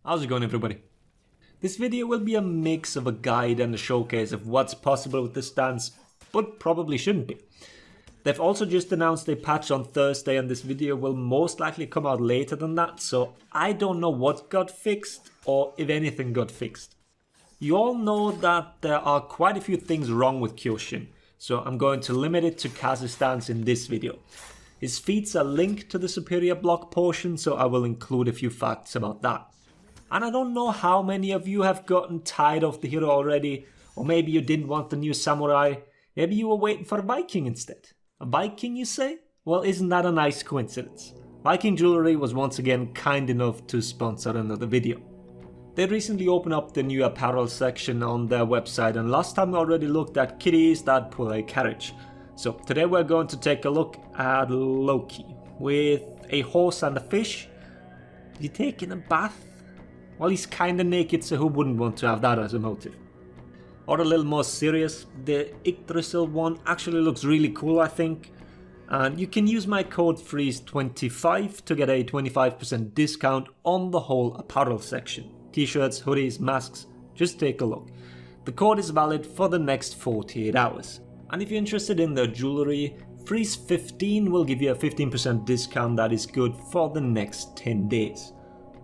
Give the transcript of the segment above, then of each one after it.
How's it going, everybody? This video will be a mix of a guide and a showcase of what's possible with this stance, but probably shouldn't be. They've also just announced a patch on Thursday, and this video will most likely come out later than that, so I don't know what got fixed or if anything got fixed. You all know that there are quite a few things wrong with Kyoshin, so I'm going to limit it to Kaze's stance in this video. His feats are linked to the superior block portion, so I will include a few facts about that. And I don't know how many of you have gotten tired of the hero already, or maybe you didn't want the new samurai, maybe you were waiting for a Viking instead. A Viking, you say? Well, isn't that a nice coincidence? Viking Jewelry was once again kind enough to sponsor another video. They recently opened up the new apparel section on their website, and last time we already looked at kitties that pull a carriage. So today we're going to take a look at Loki with a horse and a fish. Is he taking a bath? Well, he's kinda naked, so who wouldn't want to have that as a motive? Or a little more serious, the Yggdrasil one actually looks really cool, I think. And you can use my code FREEZE25 to get a 25% discount on the whole apparel section. T-shirts, hoodies, masks, just take a look. The code is valid for the next 48 hours. And if you're interested in the jewelry, FREEZE15 will give you a 15% discount that is good for the next 10 days.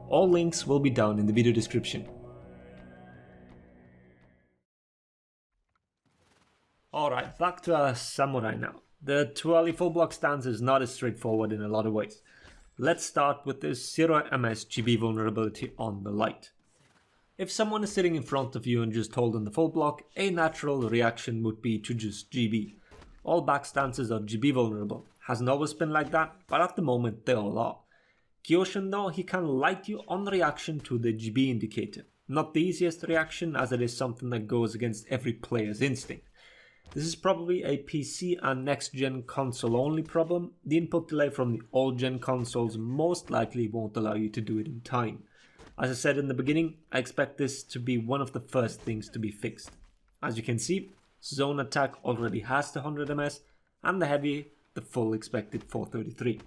All links will be down in the video description. Alright, back to our samurai now. The twirly full block stance is not as straightforward in a lot of ways. Let's start with the 0 ms GB vulnerability on the light. If someone is sitting in front of you and just holding the full block, a natural reaction would be to just GB. All back stances are GB vulnerable. Hasn't always been like that, but at the moment they all are. Kyoshin though, he can light you on reaction to the GB indicator. Not the easiest reaction, as it is something that goes against every player's instinct. This is probably a PC and next gen console only problem. The input delay from the old gen consoles most likely won't allow you to do it in time. As I said in the beginning, I expect this to be one of the first things to be fixed. As you can see, zone attack already has the 100 ms and the heavy the full expected 433.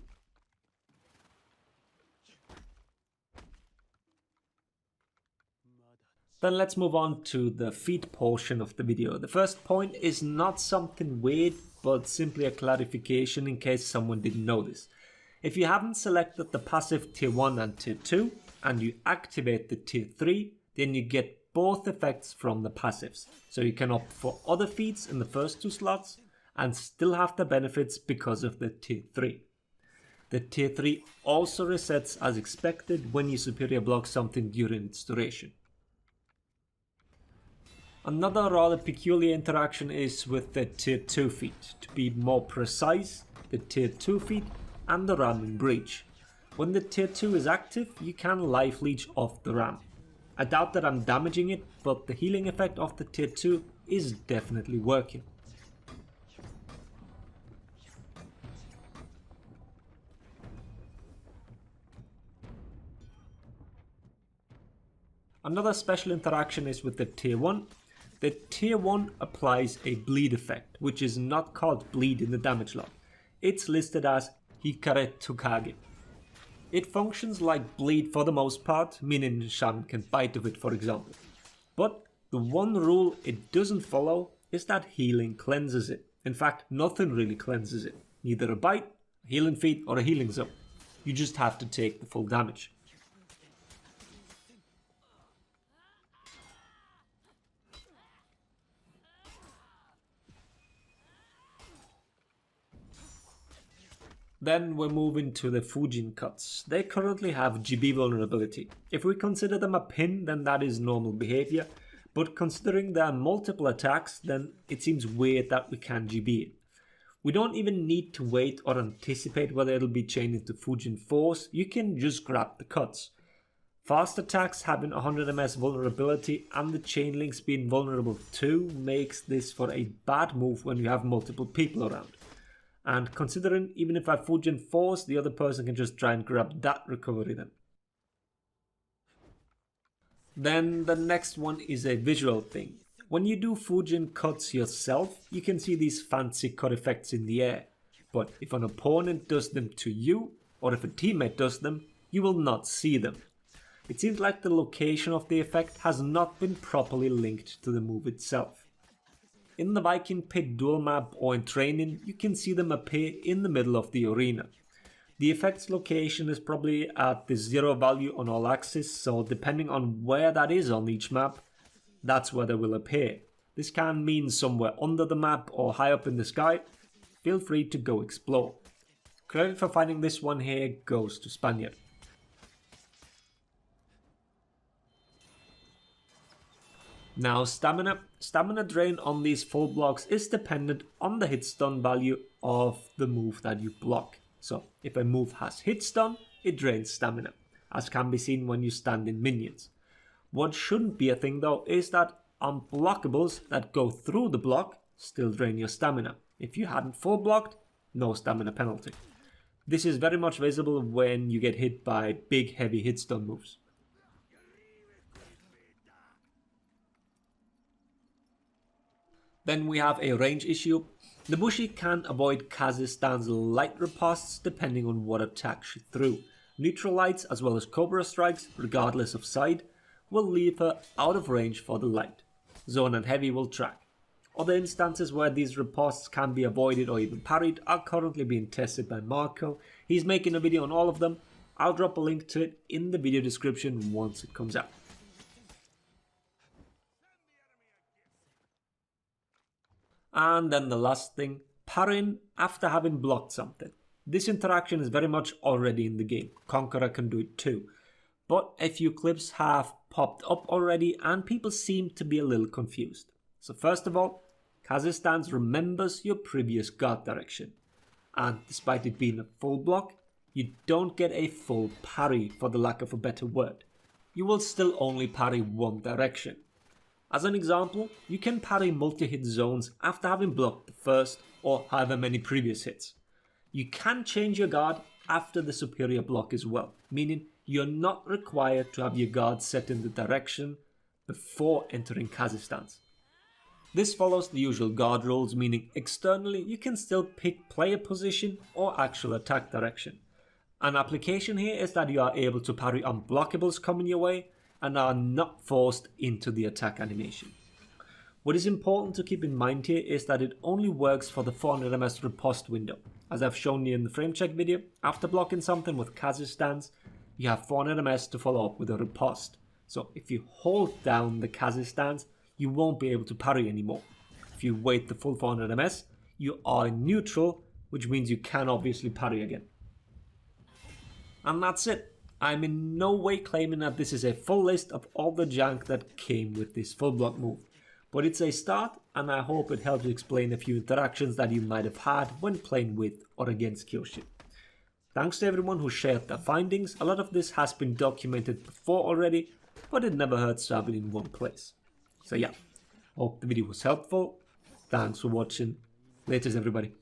Then let's move on to the feat portion of the video. The first point is not something weird, but simply a clarification in case someone didn't know this. If you haven't selected the passive tier 1 and tier 2, and you activate the tier 3, then you get both effects from the passives. So you can opt for other feats in the first 2 slots, and still have the benefits because of the tier 3. The tier 3 also resets as expected when you superior block something during its duration. Another rather peculiar interaction is with the tier 2 feat. To be more precise, the tier 2 feat and the ram in breach. When the tier 2 is active, you can life leech off the ram. I doubt that I'm damaging it, but the healing effect of the tier 2 is definitely working. Another special interaction is with the tier 1. The tier 1 applies a bleed effect, which is not called bleed in the damage log. It's listed as Hikare Tsukage. It functions like bleed for the most part, meaning shaman can bite of it, for example. But the one rule it doesn't follow is that healing cleanses it. In fact, nothing really cleanses it. Neither a bite, a healing feat, or a healing zone. You just have to take the full damage. Then we're moving to the Fujin cuts. They currently have GB vulnerability. If we consider them a pin, then that is normal behavior. But considering there are multiple attacks, then it seems weird that we can GB it. We don't even need to wait or anticipate whether it'll be chained into Fujin force. You can just grab the cuts. Fast attacks having 100 ms vulnerability and the chain links being vulnerable too makes this for a bad move when you have multiple people around. And considering even if I Fujin force, the other person can just try and grab that recovery then. Then the next one is a visual thing. When you do Fujin cuts yourself, you can see these fancy cut effects in the air. But if an opponent does them to you, or if a teammate does them, you will not see them. It seems like the location of the effect has not been properly linked to the move itself. In the Viking Pit duel map or in training, you can see them appear in the middle of the arena. The effect's location is probably at the 0 value on all axes, so depending on where that is on each map, that's where they will appear. This can mean somewhere under the map or high up in the sky. Feel free to go explore. Credit for finding this one here goes to Spaniard. Now stamina drain on these full blocks is dependent on the hit stun value of the move that you block. So if a move has hit stun, it drains stamina, as can be seen when you stand in minions. What shouldn't be a thing though is that unblockables that go through the block still drain your stamina. If you hadn't full blocked, no stamina penalty. This is very much visible when you get hit by big heavy hit stun moves. Then we have a range issue. The Bushi can avoid Kaze Stan's light riposts depending on what attack she threw. Neutral lights as well as Cobra strikes, regardless of side, will leave her out of range for the light. Zone and heavy will track. Other instances where these riposts can be avoided or even parried are currently being tested by Marco. He's making a video on all of them. I'll drop a link to it in the video description once it comes out. And then the last thing, parrying after having blocked something. This interaction is very much already in the game. Conqueror can do it too. But a few clips have popped up already and people seem to be a little confused. So first of all, Kaze Stans remembers your previous guard direction. And despite it being a full block, you don't get a full parry for the lack of a better word. You will still only parry one direction. As an example, you can parry multi-hit zones after having blocked the first or however many previous hits. You can change your guard after the superior block as well, meaning you're not required to have your guard set in the direction before entering Kaze Stans. This follows the usual guard rules, meaning externally you can still pick player position or actual attack direction. An application here is that you are able to parry unblockables coming your way and are not forced into the attack animation. What is important to keep in mind here is that it only works for the 400 ms riposte window. As I've shown you in the frame check video, after blocking something with Kaze Stans, you have 400 ms to follow up with a riposte. So if you hold down the Kaze Stans, you won't be able to parry anymore. If you wait the full 400 ms, you are in neutral, which means you can obviously parry again. And that's it. I'm in no way claiming that this is a full list of all the junk that came with this full block move, but it's a start and I hope it helps explain a few interactions that you might have had when playing with or against Killship. Thanks to everyone who shared their findings. A lot of this has been documented before already, but it never hurts to have it in one place. So yeah, hope the video was helpful. Thanks for watching. Laters everybody.